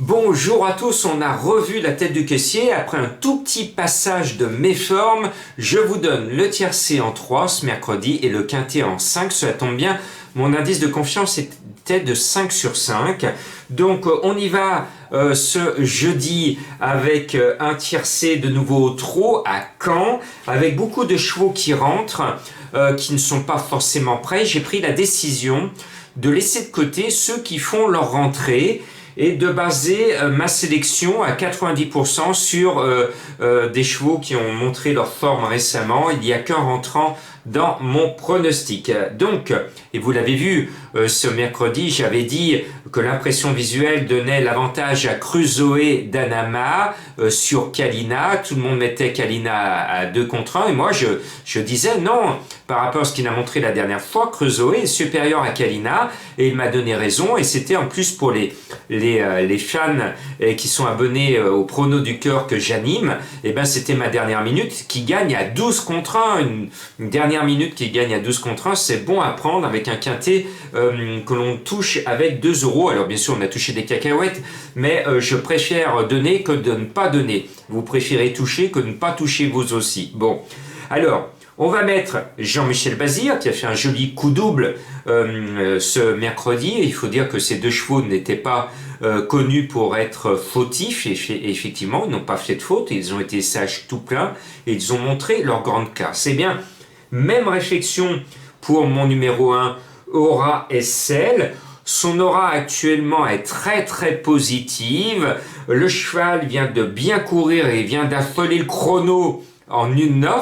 Bonjour à tous, on a revu la tête du caissier. Après un tout petit passage de méforme, je vous donne le tiercé en 3 ce mercredi et le quintet en 5. Cela tombe bien, mon indice de confiance était de 5 sur 5. Donc on y va ce jeudi avec un tiercé de nouveau au trot à Caen, avec beaucoup de chevaux qui rentrent, qui ne sont pas forcément prêts. J'ai pris la décision de laisser de côté ceux qui font leur rentrée et de baser ma sélection à 90% sur des chevaux qui ont montré leur forme récemment. Il n'y a qu'un rentrant dans mon pronostic. Donc, et vous l'avez vu, ce mercredi, j'avais dit que l'impression visuelle donnait l'avantage à Crusoe d'Anama sur Kalina. Tout le monde mettait Kalina à 2 contre 1 et moi je disais non, par rapport à ce qu'il a montré la dernière fois, Crusoe est supérieur à Kalina et il m'a donné raison et c'était en plus pour les fans qui sont abonnés au prono du cœur que j'anime, et ben c'était ma dernière minute qui gagne à 12 contre 1, une dernière minute qui gagne à 12 contre 1, c'est bon à prendre avec un quintet que l'on touche avec 2 euros. Alors bien sûr on a touché des cacahuètes, mais je préfère donner que de ne pas donner. Vous préférez toucher que de ne pas toucher vous aussi. Bon, alors on va mettre Jean-Michel Bazir qui a fait un joli coup double ce mercredi. Et il faut dire que ces deux chevaux n'étaient pas connus pour être fautifs. Et effectivement, ils n'ont pas fait de faute. Ils ont été sages tout plein et ils ont montré leur grande classe. Eh bien, même réflexion pour mon numéro 1, Aura SL. Son aura actuellement est très très positive. Le cheval vient de bien courir et vient d'affoler le chrono en 1,9.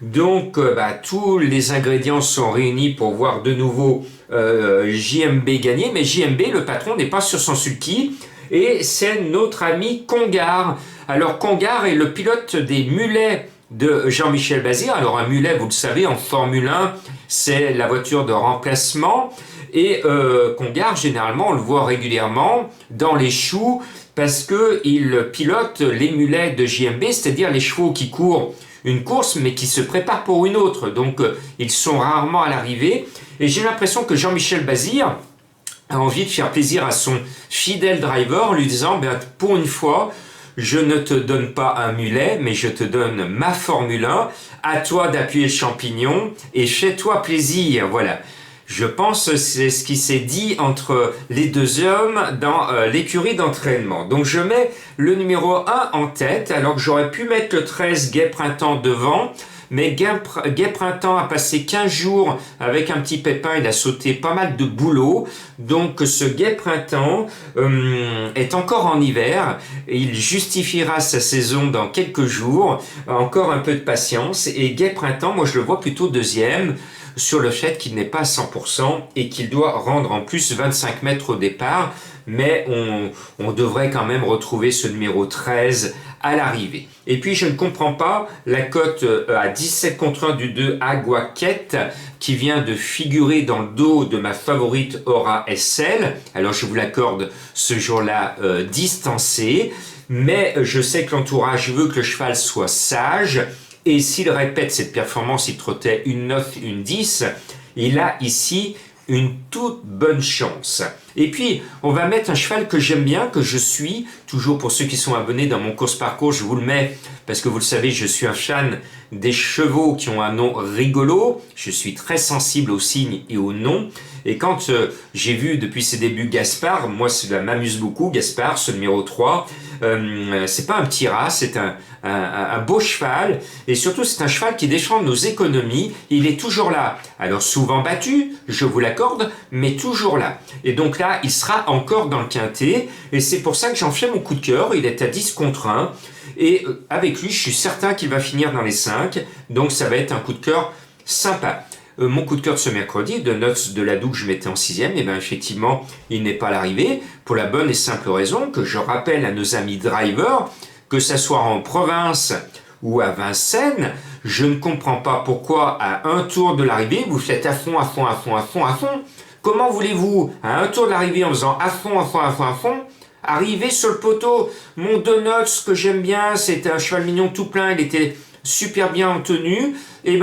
Donc tous les ingrédients sont réunis pour voir de nouveau JMB gagner. Mais JMB, le patron, n'est pas sur son sulky. Et c'est notre ami Congar. Alors Congar est le pilote des mulets de Jean-Michel Bazir. Alors un mulet, vous le savez, en Formule 1, c'est la voiture de remplacement. Et Congar, généralement, on le voit régulièrement dans les choux parce qu'il pilote les mulets de JMB, c'est-à-dire les chevaux qui courent une course mais qui se préparent pour une autre. Donc ils sont rarement à l'arrivée. Et j'ai l'impression que Jean-Michel Bazir a envie de faire plaisir à son fidèle driver en lui disant pour une fois, je ne te donne pas un mulet, mais je te donne ma Formule 1. À toi d'appuyer le champignon et fais-toi plaisir. Voilà. Je pense que c'est ce qui s'est dit entre les deux hommes dans l'écurie d'entraînement. Donc je mets le numéro 1 en tête, alors que j'aurais pu mettre le 13 Gai Printemps devant. Mais Gai Printemps a passé 15 jours avec un petit pépin, il a sauté pas mal de boulot. Donc ce Gai Printemps est encore en hiver et il justifiera sa saison dans quelques jours. Encore un peu de patience. Et Gai Printemps, moi je le vois plutôt deuxième, sur le fait qu'il n'est pas à 100% et qu'il doit rendre en plus 25 mètres au départ. Mais on devrait quand même retrouver ce numéro 13 à l'arrivée. Et puis je ne comprends pas la cote à 17 contre 1 du 2 Aguaquette qui vient de figurer dans le dos de ma favorite Aura SL. Alors je vous l'accorde ce jour-là distancé, mais je sais que l'entourage veut que le cheval soit sage. Et s'il répète cette performance, il trottait une 9, une 10, il a ici une toute bonne chance. Et puis, on va mettre un cheval que j'aime bien, que je suis, toujours pour ceux qui sont abonnés dans mon course-parcours, je vous le mets, parce que vous le savez, je suis un fan des chevaux qui ont un nom rigolo, je suis très sensible aux signes et aux noms, et quand j'ai vu depuis ses débuts Gaspard, moi cela m'amuse beaucoup, Gaspard, ce numéro 3, c'est pas un petit rat, c'est un beau cheval, et surtout c'est un cheval qui défend nos économies, il est toujours là, alors souvent battu, je vous l'accorde, mais toujours là, et donc là il sera encore dans le quintet, et c'est pour ça que j'en fais mon coup de cœur, il est à 10 contre 1, et avec lui je suis certain qu'il va finir dans les 5, donc ça va être un coup de cœur sympa. Mon coup de cœur de ce mercredi, de Notes de Ladoux que je mettais en 6e, et bien effectivement, il n'est pas à l'arrivée, pour la bonne et simple raison que je rappelle à nos amis drivers, que ça soit en province ou à Vincennes, je ne comprends pas pourquoi à un tour de l'arrivée, vous faites à fond, à fond, à fond, à fond, à fond. Comment voulez-vous, à un tour de l'arrivée en faisant à fond, à fond, à fond, à fond, arriver sur le poteau? Mon Donuts, ce que j'aime bien, c'est un cheval mignon tout plein, il était super bien en tenue, et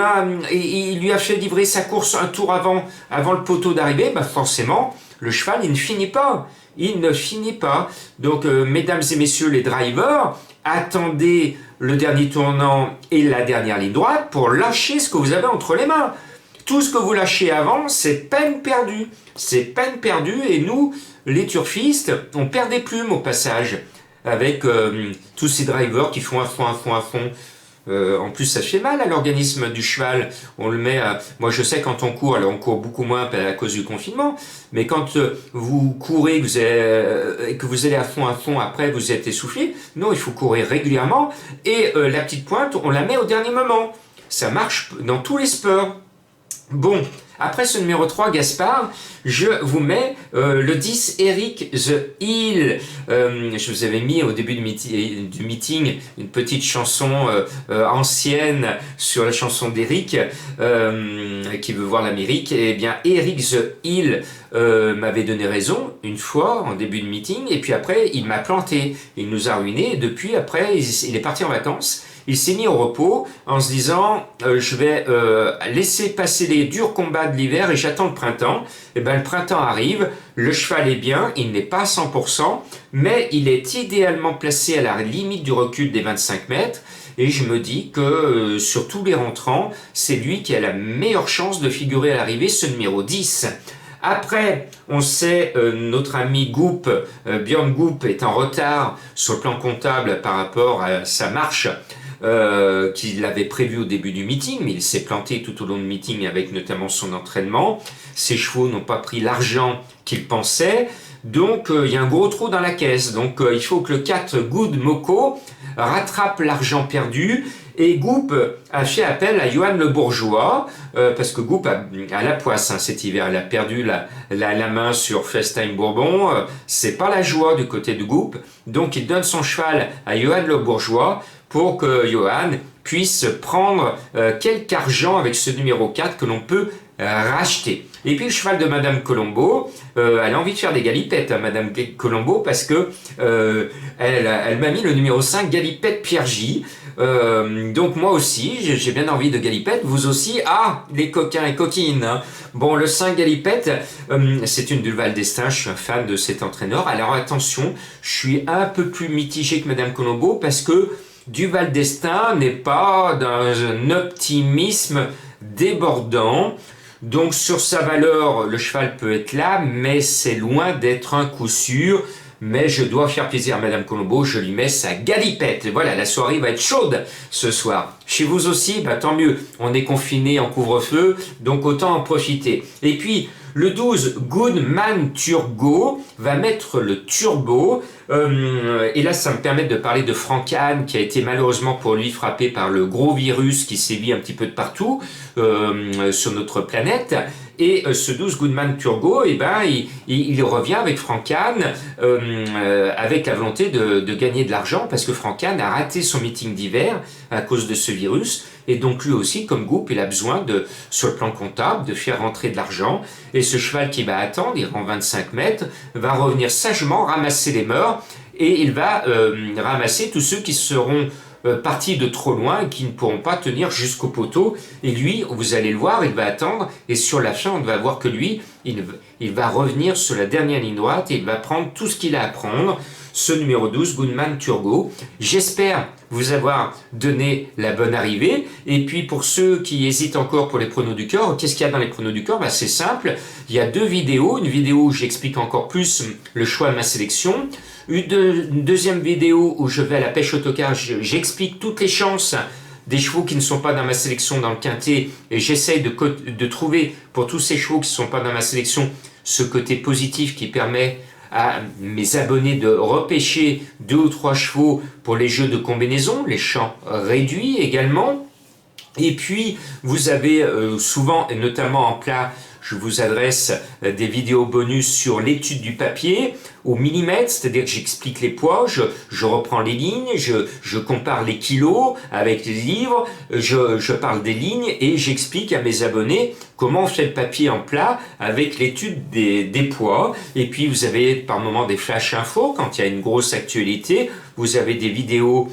il lui a fait livrer sa course un tour avant le poteau d'arrivée, forcément, le cheval, il ne finit pas. Il ne finit pas. Donc, mesdames et messieurs les drivers, attendez le dernier tournant et la dernière ligne droite pour lâcher ce que vous avez entre les mains. Tout ce que vous lâchez avant, c'est peine perdue. C'est peine perdue et nous, les turfistes, on perd des plumes au passage avec tous ces drivers qui font à fond, à fond, à fond. En plus, ça fait mal à l'organisme du cheval. On le met à... Moi, je sais quand on court, alors on court beaucoup moins à cause du confinement, mais quand vous courez, que vous allez à fond, après vous êtes essoufflé. Non, il faut courir régulièrement. Et la petite pointe, on la met au dernier moment. Ça marche dans tous les sports. Bon, après ce numéro 3, Gaspard, je vous mets le 10, Eric The Hill. Je vous avais mis au début du meeting une petite chanson ancienne sur la chanson d'Eric qui veut voir l'Amérique. Eh bien, Eric The Hill m'avait donné raison une fois en début de meeting et puis après, il m'a planté. Il nous a ruinés et depuis, après, il est parti en vacances. Il s'est mis au repos en se disant je vais laisser passer les durs combats de l'hiver et j'attends le printemps. Et ben le printemps arrive, le cheval est bien, il n'est pas à 100%, mais il est idéalement placé à la limite du recul des 25 mètres. Et je me dis que sur tous les rentrants, c'est lui qui a la meilleure chance de figurer à l'arrivée, ce numéro 10. Après, on sait, notre ami Goop, Björn Goop est en retard sur le plan comptable par rapport à sa marche qu'il avait prévu au début du meeting, mais il s'est planté tout au long du meeting avec notamment son entraînement. Ses chevaux n'ont pas pris l'argent qu'il pensait, donc il y a un gros trou dans la caisse. Donc il faut que le 4 Good Moko rattrape l'argent perdu. Et Goop a fait appel à Johan Le Bourgeois, parce que Goop a la poisse cet hiver. Il a perdu la main sur FaceTime Bourbon. C'est pas la joie du côté de Goop. Donc il donne son cheval à Johan Le Bourgeois pour que Johan puisse prendre quelque argent avec ce numéro 4 que l'on peut racheter. Et puis le cheval de Madame Colombo, elle a envie de faire des galipettes, Madame Colombo, parce que elle m'a mis le numéro 5, Galipette Pierre J. Donc moi aussi, j'ai bien envie de galipette, vous aussi. Ah, les coquins et coquines. Bon, le 5 Galipette, c'est une Duval d'Estaing, je suis un fan de cet entraîneur. Alors attention, je suis un peu plus mitigé que Madame Colombo, parce que Duval d'Estaing n'est pas dans un optimisme débordant. Donc sur sa valeur, le cheval peut être là, mais c'est loin d'être un coup sûr. Mais je dois faire plaisir à Madame Colombo, je lui mets sa galipette. Voilà, la soirée va être chaude ce soir. Chez vous aussi, bah tant mieux, on est confiné en couvre-feu, donc autant en profiter. Et puis, le 12, Goodman Turgot, va mettre le turbo. Et là, ça me permet de parler de Franck Hahn, qui a été malheureusement pour lui frappé par le gros virus qui sévit un petit peu de partout sur notre planète. Et ce 12 Goodman Turgot, eh ben, il revient avec Franck Hahn, avec la volonté de gagner de l'argent, parce que Franck Hahn a raté son meeting d'hiver à cause de ce virus. Et donc lui aussi, comme Goop, il a besoin, sur le plan comptable, de faire rentrer de l'argent. Et ce cheval qui va attendre, il rend 25 mètres, va revenir sagement ramasser les meurs, et il va ramasser tous ceux qui seront partis de trop loin et qui ne pourront pas tenir jusqu'au poteau. Et lui, vous allez le voir, il va attendre, et sur la fin, on va voir que lui, il va revenir sur la dernière ligne droite, et il va prendre tout ce qu'il a à prendre. Ce numéro 12, Goodman Turgot. J'espère vous avoir donné la bonne arrivée. Et puis pour ceux qui hésitent encore pour les pronos du cœur, qu'est-ce qu'il y a dans les pronos du cœur? C'est simple, il y a deux vidéos. Une vidéo où j'explique encore plus le choix de ma sélection. Une deuxième vidéo où je vais à la pêche autocar, j'explique toutes les chances des chevaux qui ne sont pas dans ma sélection dans le quintet, et j'essaye de trouver pour tous ces chevaux qui ne sont pas dans ma sélection ce côté positif qui permet à mes abonnés de repêcher 2 ou 3 chevaux pour les jeux de combinaison, les champs réduits également. Et puis vous avez souvent, et notamment en plat, je vous adresse des vidéos bonus sur l'étude du papier au millimètre, c'est-à-dire que j'explique les poids, je reprends les lignes, je compare les kilos avec les livres, je parle des lignes et j'explique à mes abonnés comment on fait le papier en plat avec l'étude des poids. Et puis vous avez par moment des flash infos quand il y a une grosse actualité, vous avez des vidéos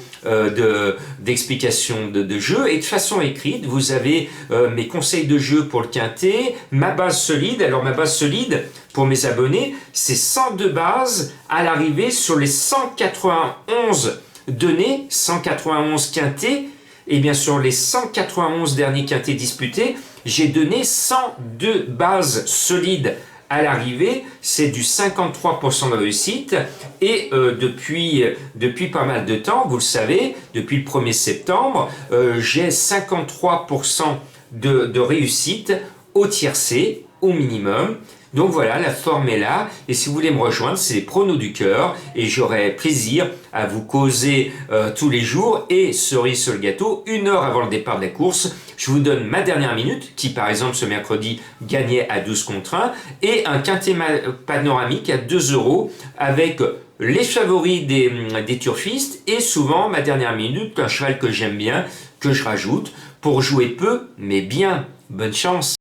d'explication de jeu, et de façon écrite, vous avez mes conseils de jeu pour le quintet, ma base solide. Alors ma base solide, pour mes abonnés, c'est 102 bases à l'arrivée sur les 191 donnés, 191 quintés, et bien sur les 191 derniers quintés disputés, j'ai donné 102 bases solides à l'arrivée, c'est du 53% de réussite, et depuis pas mal de temps, vous le savez, depuis le 1er septembre, j'ai 53% de réussite au tiercé, au minimum. Donc voilà, la forme est là, et si vous voulez me rejoindre, c'est les pronos du cœur, et j'aurai plaisir à vous causer tous les jours, et cerise sur le gâteau, 1 heure avant le départ de la course, je vous donne ma dernière minute, qui par exemple ce mercredi gagnait à 12 contre 1, et un quintet panoramique à 2 euros, avec les favoris des turfistes, et souvent ma dernière minute, un cheval que j'aime bien, que je rajoute, pour jouer peu, mais bien. Bonne chance!